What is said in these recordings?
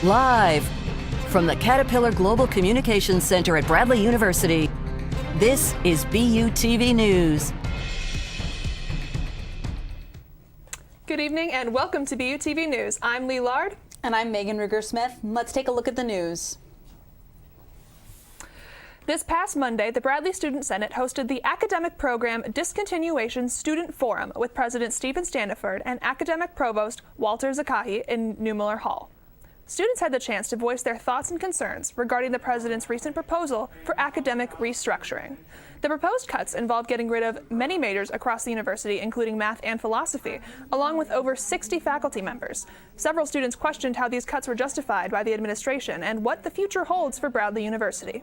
Live from the Caterpillar Global Communications Center at Bradley University, this is BUTV News. Good evening and welcome to BUTV News. I'm Lee Lard. And I'm Megan Rigger-Smith. Let's take a look at the news. This past Monday, the Bradley Student Senate hosted the Academic Program Discontinuation Student Forum with President Stephen Standiford and Academic Provost Walter Zakahi in Newmiller Hall. Students had the chance to voice their thoughts and concerns regarding the president's recent proposal for academic restructuring. The proposed cuts involve getting rid of many majors across the university, including math and philosophy, along with over 60 faculty members. Several students questioned how these cuts were justified by the administration and what the future holds for Bradley University.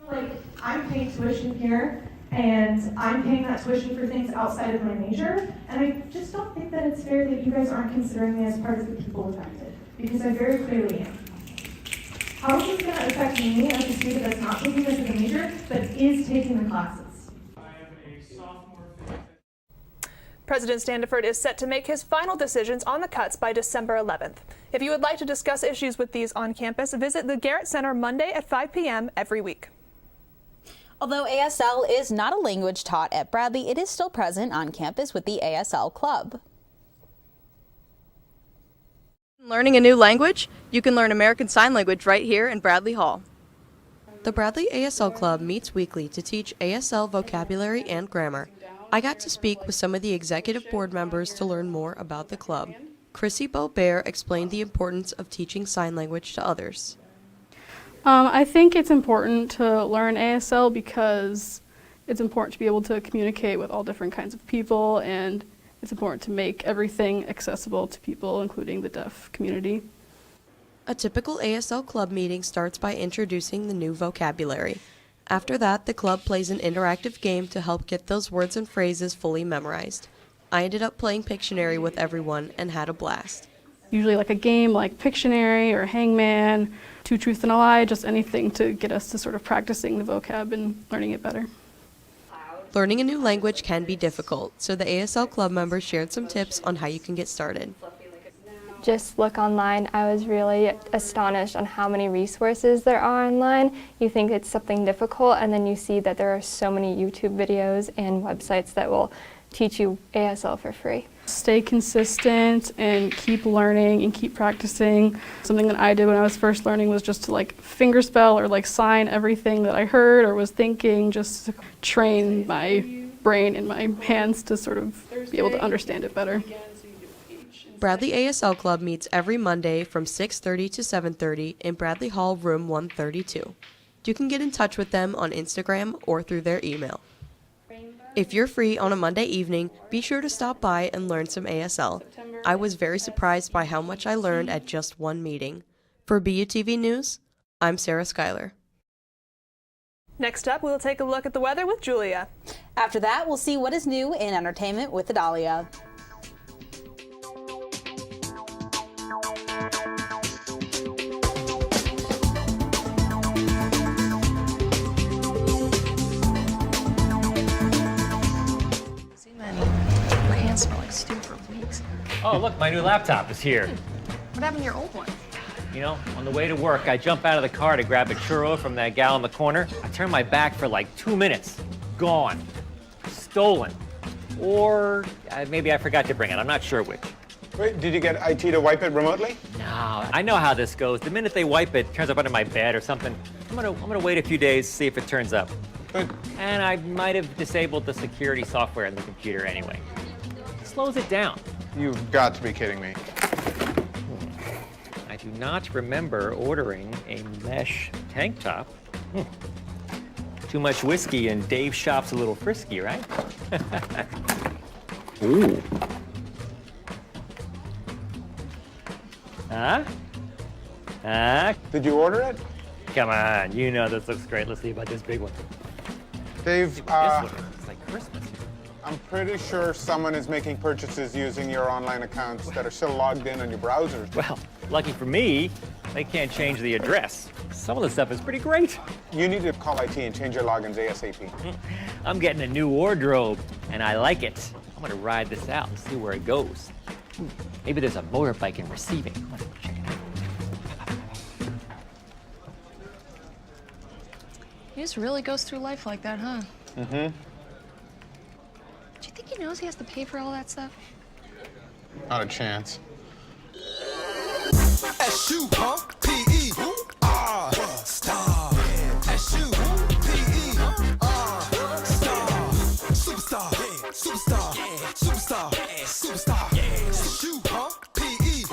Like, I'm paying tuition here, and I'm paying that tuition for things outside of my major, and I just don't think that it's fair that you guys aren't considering me as part of the people affected, because I very clearly am. How is this going to affect me as a student that's not taking this as a major, but is taking the classes? President Standiford is set to make his final decisions on the cuts by December 11th. If you would like to discuss issues with these on campus, visit the Garrett Center Monday at 5 p.m. every week. Although ASL is not a language taught at Bradley, it is still present on campus with the ASL Club. Learning a new language? You can learn American Sign Language right here in Bradley Hall. The Bradley ASL Club meets weekly to teach ASL vocabulary and grammar. I got to speak with some of the executive board members to learn more about the club. Chrissy Beaubert explained the importance of teaching sign language to others. I think it's important to learn ASL because it's important to be able to communicate with all different kinds of people, and it's important to make everything accessible to people, including the deaf community. A typical ASL club meeting starts by introducing the new vocabulary. After that, the club plays an interactive game to help get those words and phrases fully memorized. I ended up playing Pictionary with everyone and had a blast. Usually like a game like Pictionary or Hangman, Two Truths and a Lie, just anything to get us to sort of practicing the vocab and learning it better. Learning a new language can be difficult, so the ASL club members shared some tips on how you can get started. Just look online. I was really astonished on how many resources there are online. You think it's something difficult, and then you see that there are so many YouTube videos and websites that will teach you ASL for free. Stay consistent and keep learning and keep practicing. Something that I did when I was first learning was just to like fingerspell or like sign everything that I heard or was thinking, just to train my brain and my hands to sort of be able to understand it better. Bradley ASL Club meets every Monday from 6:30 to 7:30 in Bradley Hall, room 132. You can get in touch with them on Instagram or through their email. If you're free on a Monday evening, be sure to stop by and learn some ASL. I was very surprised by how much I learned at just one meeting. For BUTV News, I'm Sarah Schuyler. Next up, we'll take a look at the weather with Julia. After that, we'll see what is new in entertainment with Adalia. Oh, look, my new laptop is here. What happened to your old one? You know, on the way to work, I jump out of the car to grab a churro from that gal in the corner. I turn my back for like 2 minutes. Gone. Stolen. Or maybe I forgot to bring it. I'm not sure which. Wait, did you get IT to wipe it remotely? No, I know how this goes. The minute they wipe it, it turns up under my bed or something. I'm gonna wait a few days, see if it turns up. Good. And I might have disabled the security software in the computer anyway. It slows it down. You've got to be kidding me. I do not remember ordering a mesh tank top. Too much whiskey and Dave's shop's a little frisky, right? Ooh. Huh? Did you order it? Come on, you know this looks great. Let's see about this big one. Dave, This one, it's like Christmas. I'm pretty sure someone is making purchases using your online accounts that are still logged in on your browsers. Well, lucky for me, they can't change the address. Some of the stuff is pretty great. You need to call IT and change your logins ASAP. I'm getting a new wardrobe, and I like it. I'm gonna ride this out and see where it goes. Maybe there's a motorbike in receiving. I'm gonna check it out. He just really goes through life like that, huh? Mm-hmm. Do you think he knows he has to pay for all that stuff? Not a chance. S-U-P-E, star. S-U-P-E, star. Superstar, superstar, superstar, superstar. S-U-P-E,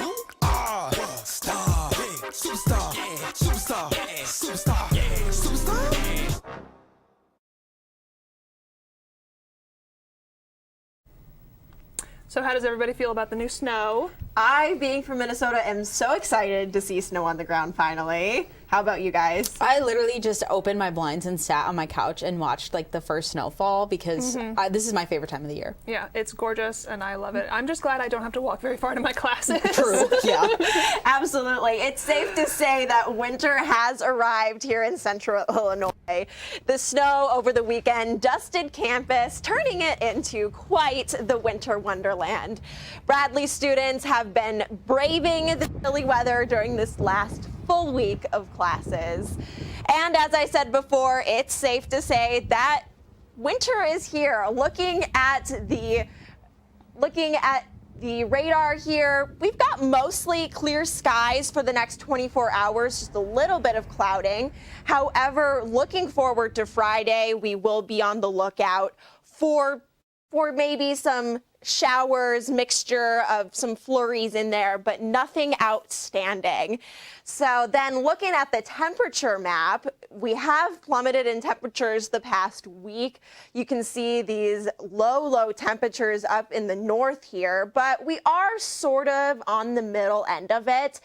star. Superstar, superstar, superstar, superstar. So how does everybody feel about the new snow? I, being from Minnesota, am so excited to see snow on the ground finally. How about you guys? I literally just opened my blinds and sat on my couch and watched like the first snowfall because this is my favorite time of the year. Yeah, it's gorgeous and I love it. I'm just glad I don't have to walk very far to my classes. True, yeah. Absolutely. It's safe to say that winter has arrived here in central Illinois. The snow over the weekend dusted campus, turning it into quite the winter wonderland. Bradley students have been braving the chilly weather during this last full week of classes. And as I said before, it's safe to say that winter is here. Looking at the radar here, we've got mostly clear skies for the next 24 hours, just a little bit of clouding. However, looking forward to Friday, we will be on the lookout for maybe some showers, mixture of some flurries in there, but nothing outstanding. So then looking at the temperature map, we have plummeted in temperatures the past week. You can see these low temperatures up in the north here, but we are sort of on the middle end of it.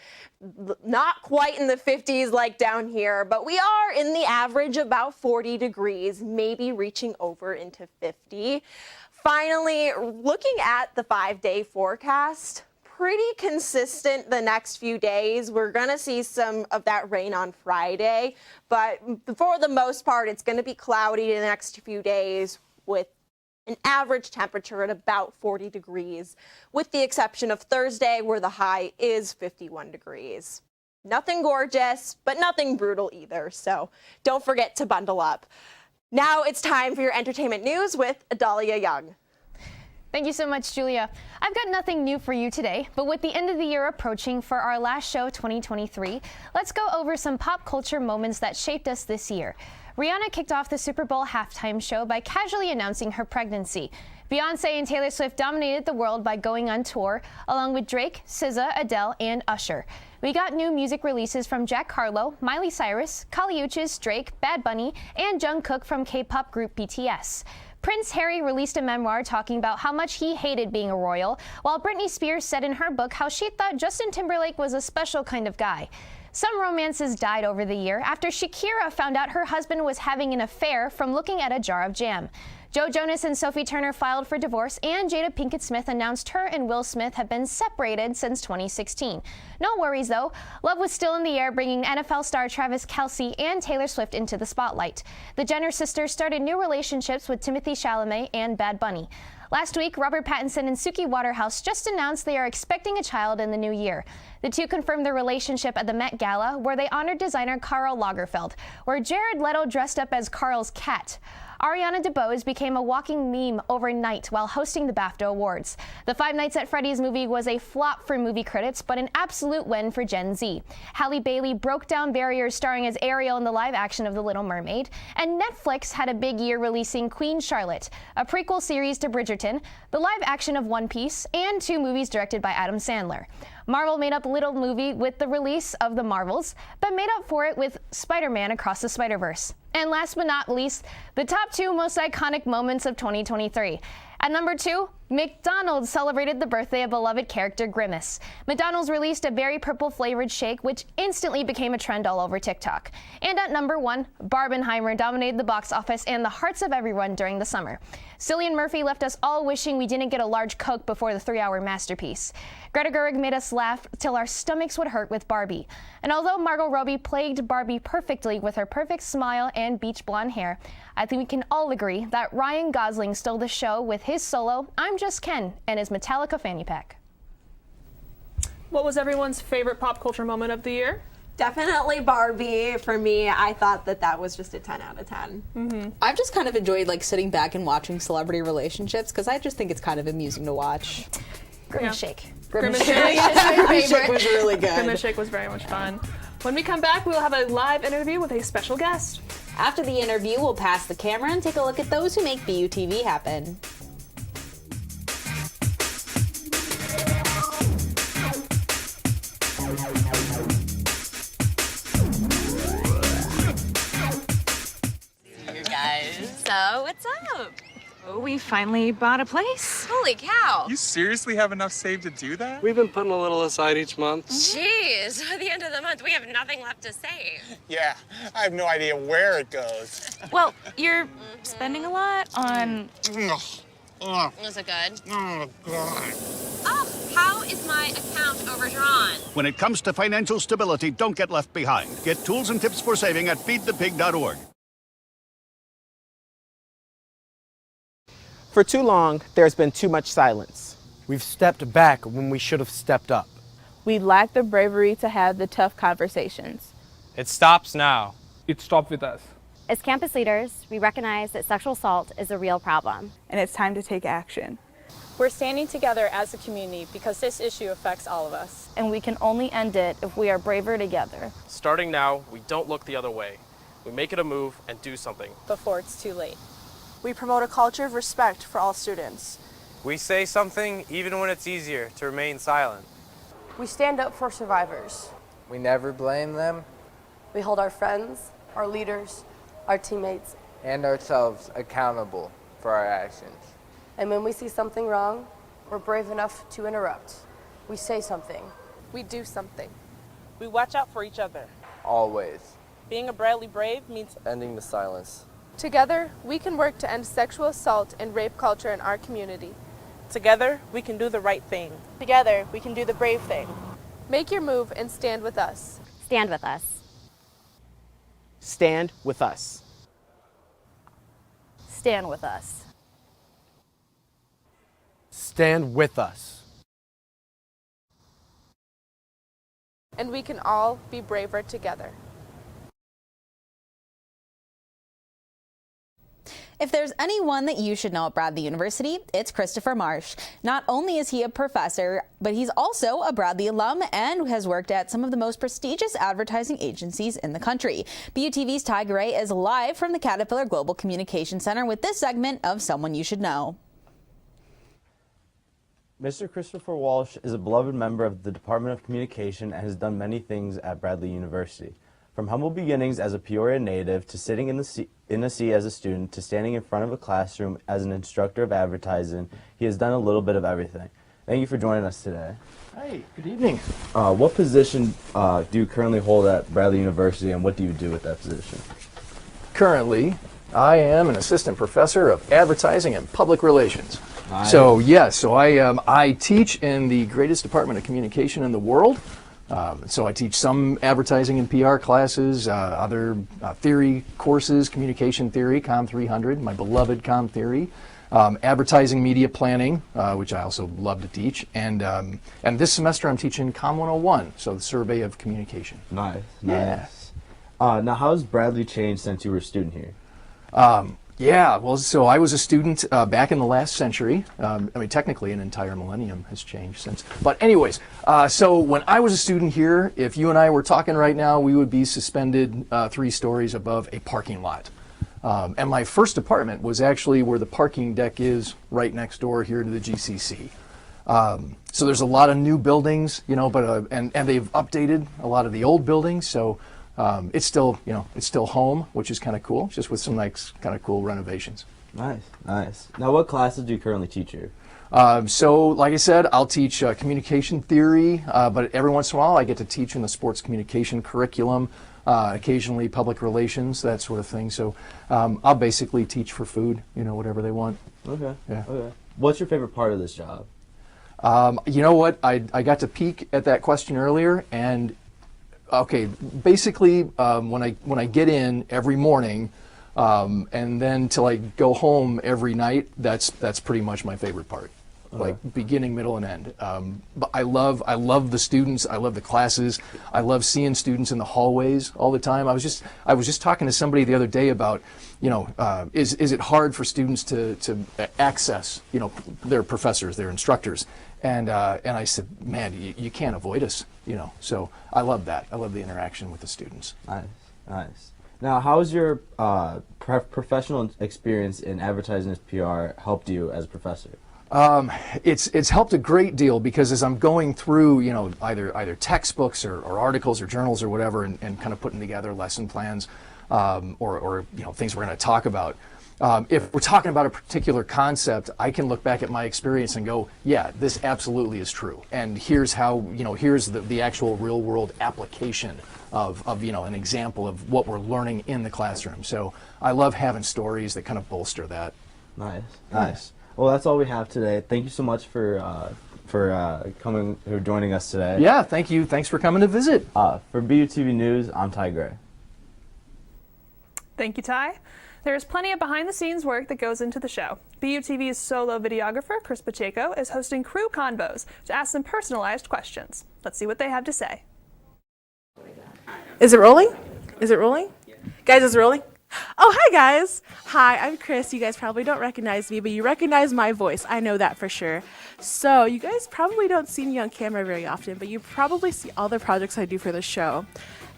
Not quite in the 50s like down here, but we are in the average about 40 degrees, maybe reaching over into 50. Finally, looking at the 5-day forecast, pretty consistent the next few days. We're going to see some of that rain on Friday, but for the most part, it's going to be cloudy the next few days with an average temperature at about 40 degrees, with the exception of Thursday, where the high is 51 degrees. Nothing gorgeous, but nothing brutal either, so don't forget to bundle up. Now it's time for your entertainment news with Adalia Young. Thank you so much, Julia. I've got nothing new for you today, but with the end of the year approaching for our last show 2023, let's go over some pop culture moments that shaped us this year. Rihanna kicked off the Super Bowl halftime show by casually announcing her pregnancy. Beyonce and Taylor Swift dominated the world by going on tour, along with Drake, SZA, Adele, and Usher. We got new music releases from Jack Harlow, Miley Cyrus, Kali Uchis, Drake, Bad Bunny, and Jungkook from K-pop group BTS. Prince Harry released a memoir talking about how much he hated being a royal, while Britney Spears said in her book how she thought Justin Timberlake was a special kind of guy. Some romances died over the year after Shakira found out her husband was having an affair from looking at a jar of jam. Joe Jonas and Sophie Turner filed for divorce, and Jada Pinkett Smith announced her and Will Smith have been separated since 2016. No worries, though. Love was still in the air, bringing NFL star Travis Kelce and Taylor Swift into the spotlight. The Jenner sisters started new relationships with Timothée Chalamet and Bad Bunny. Last week, Robert Pattinson and Suki Waterhouse just announced they are expecting a child in the new year. The two confirmed their relationship at the Met Gala, where they honored designer Karl Lagerfeld, where Jared Leto dressed up as Karl's cat. Ariana DeBose became a walking meme overnight while hosting the BAFTA Awards. The Five Nights at Freddy's movie was a flop for movie critics, but an absolute win for Gen Z. Halle Bailey broke down barriers starring as Ariel in the live action of The Little Mermaid, and Netflix had a big year releasing Queen Charlotte, a prequel series to Bridgerton, the live action of One Piece, and 2 movies directed by Adam Sandler. Marvel made up a little movie with the release of The Marvels, but made up for it with Spider-Man Across the Spider-Verse. And last but not least, the top 2 most iconic moments of 2023. At number 2, McDonald's celebrated the birthday of beloved character Grimace. McDonald's released a berry purple flavored shake, which instantly became a trend all over TikTok. And at number 1, Barbenheimer dominated the box office and the hearts of everyone during the summer. Cillian Murphy left us all wishing we didn't get a large Coke before the 3-hour masterpiece. Greta Gerwig made us laugh till our stomachs would hurt with Barbie. And although Margot Robbie plagued Barbie perfectly with her perfect smile and beach blonde hair, I think we can all agree that Ryan Gosling stole the show with his solo I'm Just Ken and his Metallica fanny pack. What was everyone's favorite pop culture moment of the year? Definitely Barbie. For me, I thought that was just a 10 out of 10. I've just kind of enjoyed like sitting back and watching celebrity relationships because I just think it's kind of amusing to watch. Grimace Shake. Grimace Shake. Shake. Grimace Shake was really good. Grimace Shake was very much fun. When we come back, we'll have a live interview with a special guest. After the interview, we'll pass the camera and take a look at those who make BUTV happen. Hey guys. So, what's up? Oh, we finally bought a place. Holy cow. You seriously have enough saved to do that? We've been putting a little aside each month. Jeez, at the end of the month, we have nothing left to save. Yeah, I have no idea where it goes. Well, you're spending a lot on... Oh, Is it good? God. Oh, how is my account overdrawn? When it comes to financial stability, don't get left behind. Get tools and tips for saving at feedthepig.org. For too long, there's been too much silence. We've stepped back when we should have stepped up. We lack the bravery to have the tough conversations. It stops now. It stopped with us. As campus leaders, we recognize that sexual assault is a real problem. And it's time to take action. We're standing together as a community because this issue affects all of us. And we can only end it if we are braver together. Starting now, we don't look the other way. We make it a move and do something. Before it's too late. We promote a culture of respect for all students. We say something even when it's easier to remain silent. We stand up for survivors. We never blame them. We hold our friends, our leaders, our teammates, and ourselves accountable for our actions. And when we see something wrong, we're brave enough to interrupt. We say something. We do something. We watch out for each other. Always. Being a Bradley Brave means ending the silence. Together, we can work to end sexual assault and rape culture in our community. Together, we can do the right thing. Together, we can do the brave thing. Make your move and stand with us. Stand with us. Stand with us. Stand with us. Stand with us. And we can all be braver together. If there's anyone that you should know at Bradley University, it's Christopher Marsh. Not only is he a professor, but he's also a Bradley alum and has worked at some of the most prestigious advertising agencies in the country. BUTV's Ty Gray is live from the Caterpillar Global Communication Center with this segment of Someone You Should Know. Mr. Christopher Walsh is a beloved member of the Department of Communication and has done many things at Bradley University. From humble beginnings as a Peoria native to sitting in the seat as a student to standing in front of a classroom as an instructor of advertising, he has done a little bit of everything. Thank you for joining us today. Hi, good evening. What position do you currently hold at Bradley University, and what do you do with that position? Currently, I am an assistant professor of advertising and public relations. Nice. So yes, I teach in the greatest department of communication in the world. So I teach some advertising and PR classes, other theory courses, communication theory, Com 300, my beloved Com theory, advertising media planning, which I also love to teach, and this semester I'm teaching Com 101, so the survey of communication. Nice. Yeah. Now, how has Bradley changed since you were a student here? Yeah, well, so I was a student back in the last century. I mean, technically an entire millennium has changed since. But anyways, so when I was a student here, if you and I were talking right now, we would be suspended 3 stories above a parking lot. And my first apartment was actually where the parking deck is right next door here to the GCC. So there's a lot of new buildings, you know, but and they've updated a lot of the old buildings, so it's still, you know, it's still home, which is kind of cool, just with some nice kind of cool renovations. Nice, nice. Now, what classes do you currently teach here? So, like I said, I'll teach communication theory, but every once in a while I get to teach in the sports communication curriculum, occasionally public relations, that sort of thing. So I'll basically teach for food, you know, whatever they want. Okay. Yeah. Okay. What's your favorite part of this job? You know what? I got to peek at that question earlier, and okay, basically when I get in every morning, and then till I go home every night, that's pretty much my favorite part. like beginning, middle, and end. But I love the students. I love the classes. I love seeing students in the hallways all the time. I was just talking to somebody the other day about, is it hard for students to access, their professors, their instructors, and I said, man, you can't avoid us, So I love that. I love the interaction with the students. Nice. Now, how has your professional experience in advertising as PR helped you as a professor? It's helped a great deal because as I'm going through, either textbooks or articles or journals or whatever, and kind of putting together lesson plans, or things we're going to talk about. If we're talking about a particular concept, I can look back at my experience and go, yeah, this absolutely is true. And here's how, here's the actual real world application of an example of what we're learning in the classroom. So I love having stories that kind of bolster that. Nice. Well, that's all we have today. Thank you so much for joining us today. Yeah, thank you. Thanks for coming to visit. For BUTV News, I'm Ty Gray. Thank you, Ty. There is plenty of behind-the-scenes work that goes into the show. BUTV's solo videographer, Chris Pacheco, is hosting crew convos to ask some personalized questions. Let's see what they have to say. Is it rolling? Is it rolling? Guys, is it rolling? Oh, hi, guys. Hi, I'm Chris. You guys probably don't recognize me, but you recognize my voice. I know that for sure. So you guys probably don't see me on camera very often, but you probably see all the projects I do for the show.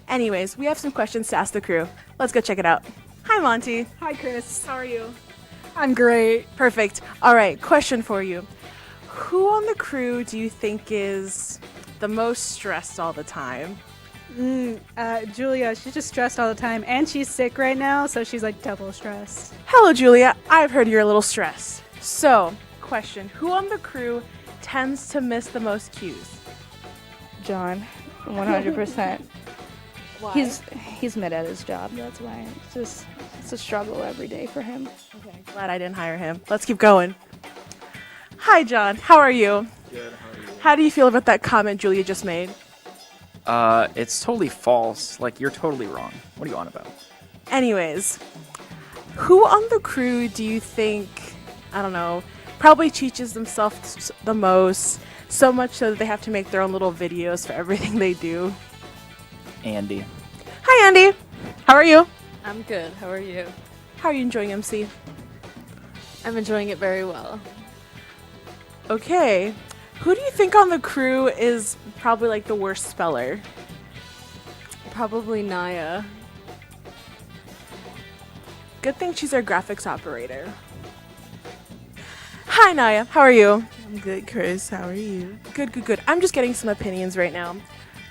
Anyways, we have some questions to ask the crew. Let's go check it out. Hi, Monty. Hi, Chris. How are you? I'm great. Perfect. All right, question for you. Who on the crew do you think is the most stressed all the time? Julia, she's just stressed all the time, and she's sick right now, so she's like double stressed. Hello, Julia. I've heard you're a little stressed. So, question, who on the crew tends to miss the most cues? John, 100%. Why? He's mad at his job, that's why. It's a struggle every day for him. Okay, glad I didn't hire him. Let's keep going. Hi, John. How are you? Good, how are you? How do you feel about that comment Julia just made? It's totally false. Like, you're totally wrong. What are you on about? Anyways, who on the crew do you think, I don't know, probably teaches themselves the most, so much so that they have to make their own little videos for everything they do? Andy. Hi, Andy. How are you? I'm good. How are you? How are you enjoying MC? I'm enjoying it very well. Okay. Who do you think on the crew is probably like the worst speller? Probably Naya. Good thing she's our graphics operator. Hi, Naya. How are you? I'm good, Chris. How are you? Good. I'm just getting some opinions right now.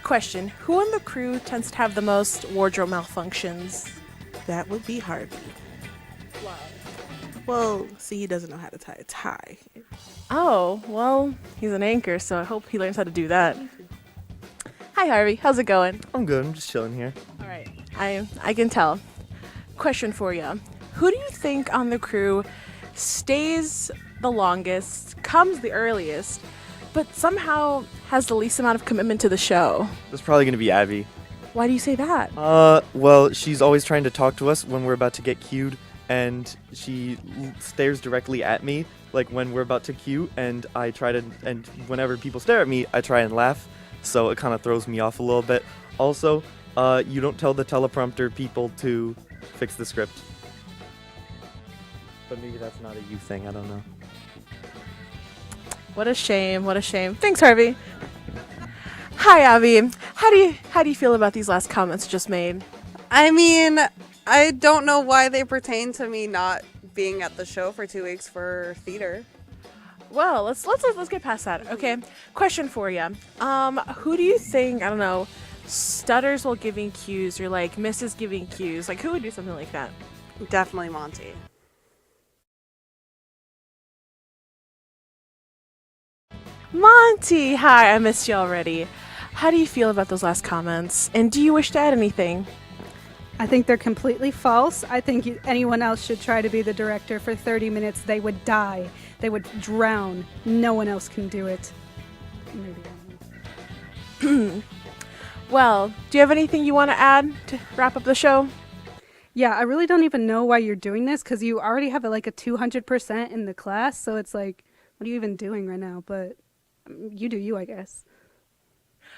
Question, who on the crew tends to have the most wardrobe malfunctions? That would be Harvey. Why? Well, see, he doesn't know how to tie a tie. Oh, well, he's an anchor, so I hope he learns how to do that. Hi, Harvey. How's it going? I'm good. I'm just chilling here. All right. I can tell. Question for you. Who do you think on the crew stays the longest, comes the earliest, but somehow has the least amount of commitment to the show? That's probably going to be Abby. Why do you say that? Well, she's always trying to talk to us when we're about to get cued, and she stares directly at me, like when we're about to cue, and and whenever people stare at me, I try and laugh, so it kind of throws me off a little bit. Also, you don't tell the teleprompter people to fix the script. But maybe that's not a you thing, I don't know. What a shame. Thanks, Harvey. Hi, Abby. How do you feel about these last comments just made? I mean, I don't know why they pertain to me not being at the show for 2 weeks for theater. Well, let's get past that. Okay. Question for you. Who do you think, I don't know, stutters while giving cues or like misses giving cues? Like who would do something like that? Definitely Monty. Monty, hi, I missed you already. How do you feel about those last comments? And do you wish to add anything? I think they're completely false. I think anyone else should try to be the director for 30 minutes. They would die. They would drown. No one else can do it. Maybe. Well, do you have anything you want to add to wrap up the show? Yeah, I really don't even know why you're doing this because you already have like a 200% in the class. So it's like, What are you even doing right now? But you do you, I guess.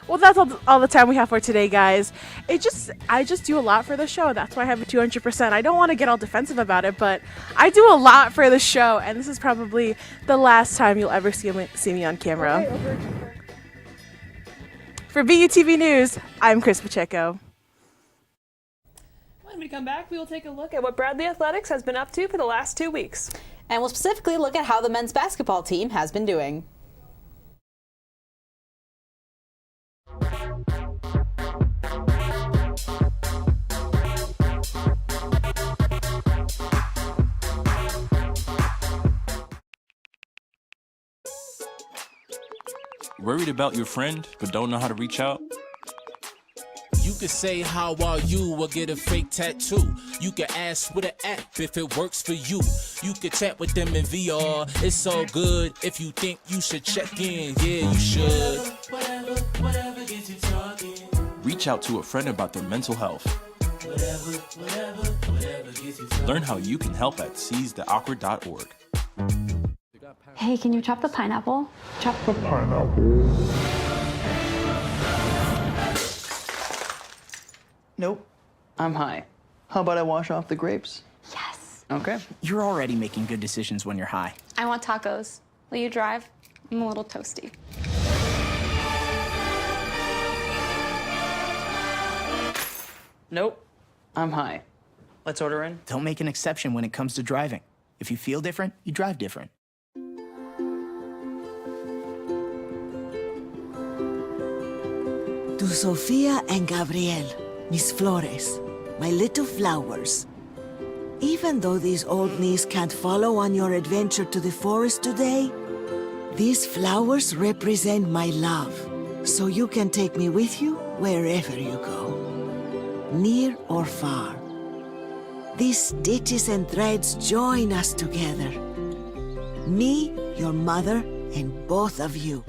Well, that's all the time we have for today, guys. I just do a lot for the show. That's why I have a 200%. I don't want to get all defensive about it, but I do a lot for the show, and this is probably the last time you'll ever see me on camera. For BUTV News, I'm Chris Pacheco. When we come back, we will take a look at what Bradley Athletics has been up to for the last 2 weeks. And we'll specifically look at how the men's basketball team has been doing. Worried about your friend, but don't know how to reach out? You could say, how are you, or get a fake tattoo. You could ask with an app if it works for you. You could chat with them in VR, it's all good. If you think you should check in, yeah, you should. Whatever gets you talking. Reach out to a friend about their mental health. Whatever gets you talking. Learn how you can help at seizetheawkward.org. Hey, can you chop the pineapple? Chop the pineapple. Nope. I'm high. How about I wash off the grapes? Yes. Okay. You're already making good decisions when you're high. I want tacos. Will you drive? I'm a little toasty. Nope. I'm high. Let's order in. Don't make an exception when it comes to driving. If you feel different, you drive different. To Sofia and Gabriel, Miss Flores, my little flowers. Even though these old knees can't follow on your adventure to the forest today, these flowers represent my love, so you can take me with you wherever you go, near or far. These stitches and threads join us together. Me, your mother, and both of you.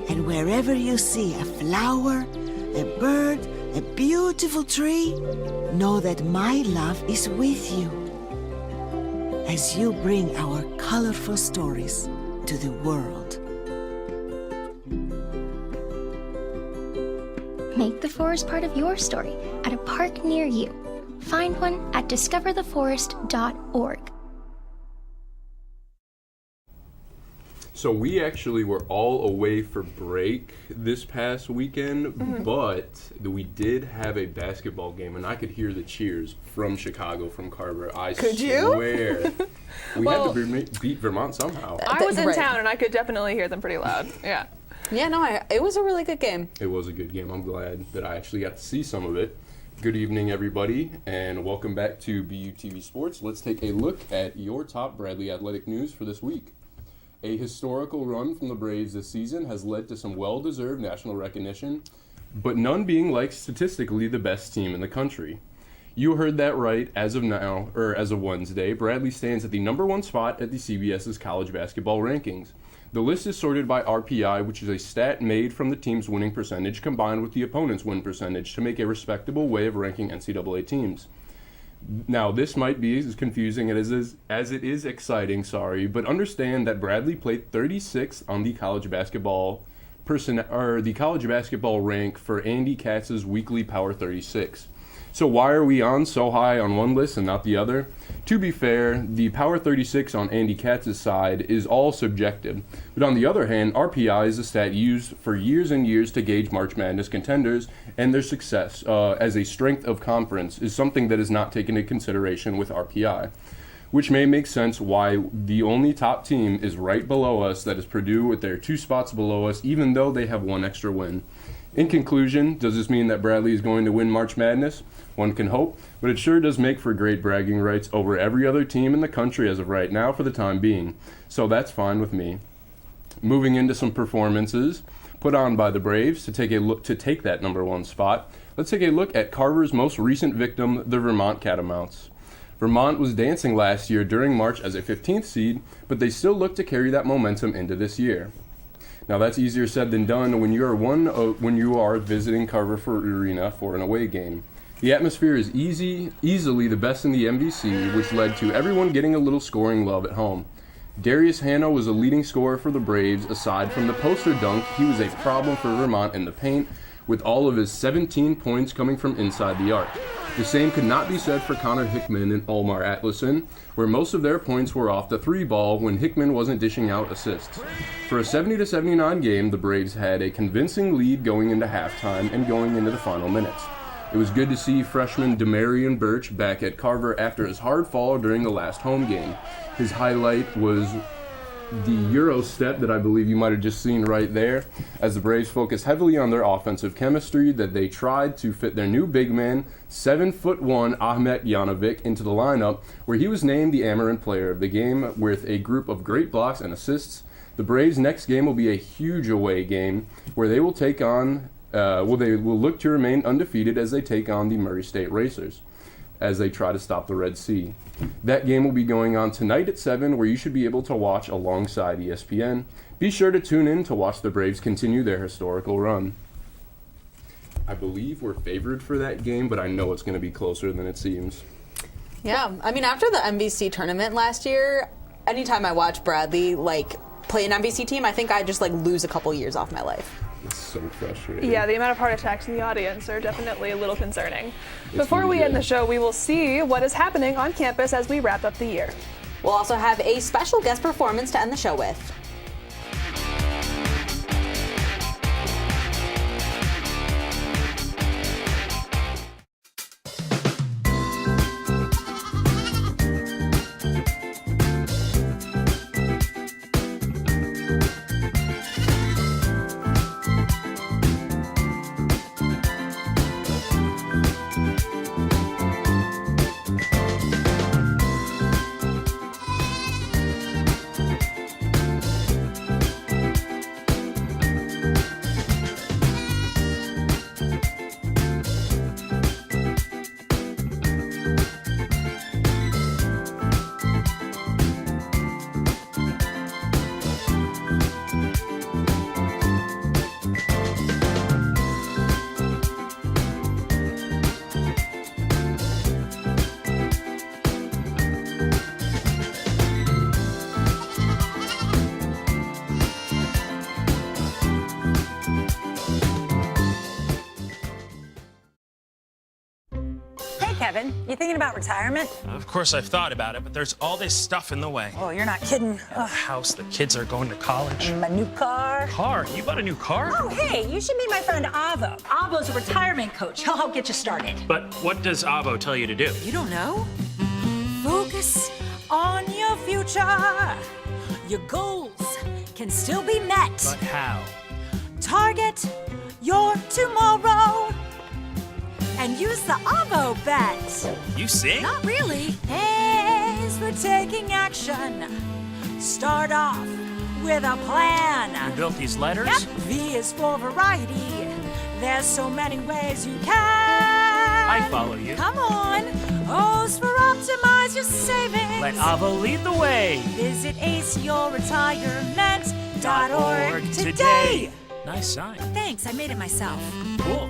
And wherever you see a flower, a bird, a beautiful tree, know that my love is with you as you bring our colorful stories to the world. Make the forest part of your story at a park near you. Find one at discovertheforest.org. So we actually were all away for break this past weekend, but we did have a basketball game, and I could hear the cheers from Chicago, from Carver. I swear. We had to beat Vermont somehow. I was in town, and I could definitely hear them pretty loud. Yeah. Yeah, no, it was a really good game. It was a good game. I'm glad that I actually got to see some of it. Good evening, everybody, and welcome back to BUTV Sports. Let's take a look at your top Bradley athletic news for this week. A historical run from the Braves this season has led to some well-deserved national recognition, but none being like statistically the best team in the country. You heard that right. As of now, or as of Wednesday, Bradley stands at the #1 spot at the CBS's college basketball rankings. The list is sorted by RPI, which is a stat made from the team's winning percentage combined with the opponent's win percentage to make a respectable way of ranking NCAA teams. Now, this might be as confusing as it is exciting, but understand that Bradley played 36th on the college basketball rank for Andy Katz's weekly Power 36. So why are we on so high on one list and not the other? To be fair, the Power 36 on Andy Katz's side is all subjective. But on the other hand, RPI is a stat used for years and years to gauge March Madness contenders, and their success as a strength of conference is something that is not taken into consideration with RPI. Which may make sense why the only top team is right below us, that is Purdue, with their 2 spots below us, even though they have 1 extra win. In conclusion, does this mean that Bradley is going to win March Madness? One can hope, but it sure does make for great bragging rights over every other team in the country as of right now for the time being. So that's fine with me. Moving into some performances put on by the Braves to take that #1 spot, let's take a look at Carver's most recent victim, the Vermont Catamounts. Vermont was dancing last year during March as a 15th seed, but they still look to carry that momentum into this year. Now that's easier said than done when you are visiting Carver Arena for an away game. The atmosphere is easily the best in the MVC, which led to everyone getting a little scoring love at home. Darius Hannah was a leading scorer for the Braves. Aside from the poster dunk, he was a problem for Vermont in the paint, with all of his 17 points coming from inside the arc. The same could not be said for Connor Hickman and Omar Atlason, where most of their points were off the 3-ball when Hickman wasn't dishing out assists. For a 70-79 game, the Braves had a convincing lead going into halftime and going into the final minutes. It was good to see freshman Demarion Birch back at Carver after his hard fall during the last home game. His highlight was the Euro step that I believe you might have just seen right there, as the Braves focused heavily on their offensive chemistry, that they tried to fit their new big man, 7'1" Ahmet Janovic, into the lineup, where he was named the Amarin Player of the Game with a group of great blocks and assists. The Braves' next game will be a huge away game, where they will take on, they will look to remain undefeated as they take on the Murray State Racers, as they try to stop the Red Sea. That game will be going on tonight at 7, where you should be able to watch alongside ESPN. Be sure to tune in to watch the Braves continue their historical run. I believe we're favored for that game, but I know it's going to be closer than it seems. Yeah, I mean, after the MVC tournament last year, anytime I watch Bradley play an MVC team, I think I just lose a couple years off my life. It's so frustrating. Yeah, the amount of heart attacks in the audience are definitely a little concerning. It's Before really we end good. the show, we will see what is happening on campus as we wrap up the year. We'll also have a special guest performance to end the show with. Kevin, you thinking about retirement? Of course I've thought about it, but there's all this stuff in the way. Oh, you're not kidding. The house, the kids are going to college. My new car. Car? You bought a new car? Oh, hey, you should meet my friend Avo. Avo's a retirement coach. He'll help get you started. But what does Avo tell you to do? You don't know? Focus on your future. Your goals can still be met. But how? Target your tomorrow. And use the Avo bet. You sing? Not really. A is for taking action. Start off with a plan. You built these letters? Yep. V is for variety. There's so many ways you can. I follow you. Come on. O's for optimize your savings. Let Avo lead the way. Visit aceyourretirement.org today. Nice sign. Thanks, I made it myself. Cool.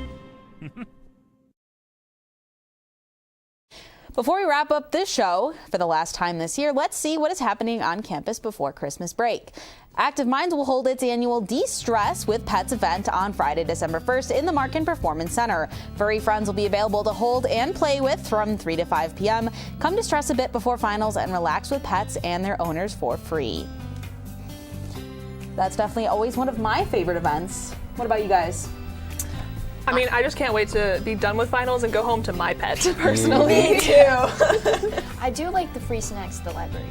Before we wrap up this show for the last time this year, let's see what is happening on campus before Christmas break. Active Minds will hold its annual De-Stress with Pets event on Friday, December 1st in the Markin Performance Center. Furry friends will be available to hold and play with from 3 to 5 p.m. Come distress a bit before finals and relax with pets and their owners for free. That's definitely always one of my favorite events. What about you guys? I mean, I just can't wait to be done with finals and go home to my pet, personally. Me too. I do like the free snacks at the library.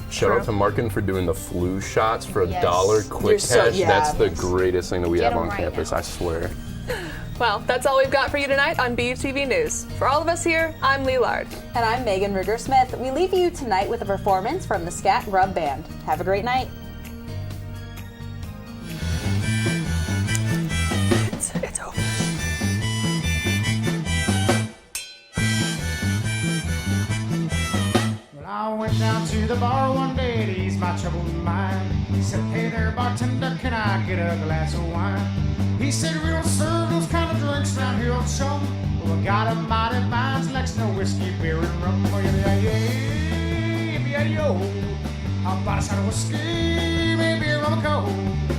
Shout out to Markin for doing the flu shots for Yes. $1 quick You're cash. That's the greatest thing that we Get have 'em on right campus, I swear. Well, that's all we've got for you tonight on BUTV News. For all of us here, I'm Lee Lard. And I'm Megan Ruger-Smith. We leave you tonight with a performance from the Scat Grub Band. Have a great night. It's over. Well, I went down to the bar one day to ease my troubled mind. He said, hey there, bartender, can I get a glass of wine? He said, we don't serve those kind of drinks around here on the show. Well, we got a mighty fine selection of whiskey, beer, and rum. Oh, yeah, yeah, yeah, yeah, yo. I'll buy a shot of whiskey, maybe a rum and coke.